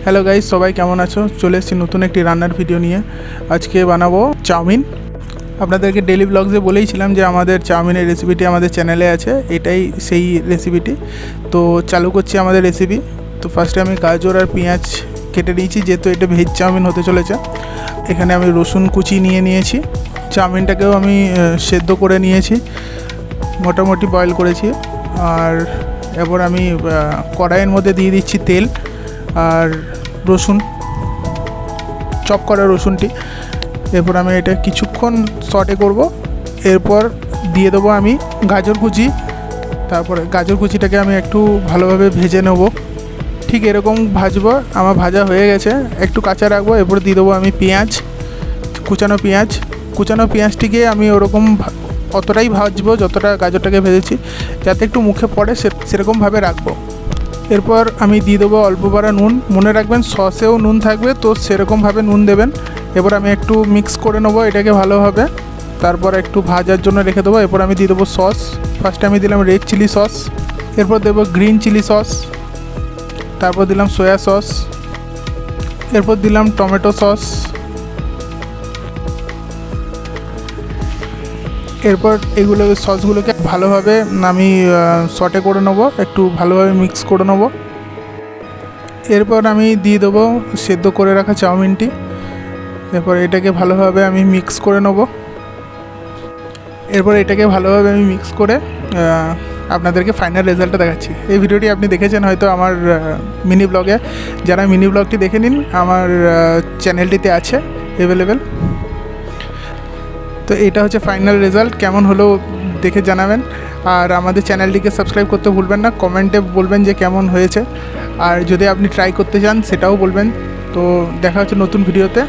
Hello guys, সবাই কেমন আছো? চলে এসেছি নতুন একটি রান্নার ভিডিও নিয়ে। আজকে বানাবো চাউমিন। আপনাদেরকে ডেলি ব্লগসে বলেইছিলাম যে আমাদের চাউমিনের রেসিপিটি আমাদের চ্যানেলে আছে, এটাই সেই রেসিপিটি। তো চালু করছি আমাদের রেসিপি। তো ফার্স্টে আমি গাজর আর পেঁয়াজ কেটে নিয়েছি, যেহেতু এটা ভেজ চাউমিন হতে চলেছে। এখানে আমি রসুন কুচি নিয়েছি। চাউমিনটাকেও আমি সেদ্ধ করে নিয়েছি, মোটামুটি বয়েল করেছি। আর এরপর আমি কড়াইয়ের মধ্যে দিয়ে দিচ্ছি তেল আর রসুন, চপ করা রসুনটি। এরপর আমি এটা কিছুক্ষণ সটে করব। এরপর দিয়ে দেবো আমি গাজর কুচি। তারপরে গাজর কুচিটাকে আমি একটু ভালোভাবে ভেজে নেব, ঠিক এরকম ভাজবো। আমার ভাজা হয়ে গেছে, একটু কাঁচা রাখবো। এরপর দিয়ে দেবো আমি পেঁয়াজ, কুচানো পেঁয়াজটিকে আমি ওরকম অতটাই ভাজবো যতটা গাজরটাকে ভেজেছি, যাতে একটু মুখে পড়ে সেরকমভাবে রাখবো। এরপর আমি দিয়ে দেবো অল্প পারা নুন। মনে রাখবেন সসেও নুন থাকবে, তো সেরকমভাবে নুন দেবেন। এরপর আমি একটু মিক্স করে নেবো এটাকে ভালোভাবে। তারপর একটু ভাজার জন্য রেখে দেবো। এরপর আমি দিয়ে দেবো সস। ফার্স্টে আমি দিলাম রেড চিলি সস, এরপর দেবো গ্রিন চিলি সস, তারপর দিলাম সয়া সস, এরপর দিলাম টমেটো সস। এরপর এগুলো সসগুলোকে ভালোভাবে আমি সটে করে নেবো, একটু ভালোভাবে মিক্স করে নেবো। এরপর আমি দিয়ে দেবো সেদ্ধ করে রাখা চাউমিনটি। এরপর এটাকে ভালোভাবে আমি মিক্স করে নেবো। করে আপনাদেরকে ফাইনাল রেজাল্টটা দেখাচ্ছি। এই ভিডিওটি আপনি দেখেছেন হয়তো আমার মিনি ব্লগে। যারা মিনি ব্লগটি দেখে নিন, আমার চ্যানেলটিতে আছে অ্যাভেলেবেল। তো এটা হচ্ছে ফাইনাল রেজাল্ট। কেমন হলো দেখে জানাবেন। আর আমাদের চ্যানেলটিকে সাবস্ক্রাইব করতে ভুলবেন না। কমেন্টে বলবেন যে কেমন হয়েছে, আর যদি আপনি ট্রাই করতে চান সেটাও বলবেন। তো দেখা হচ্ছে নতুন ভিডিওতে।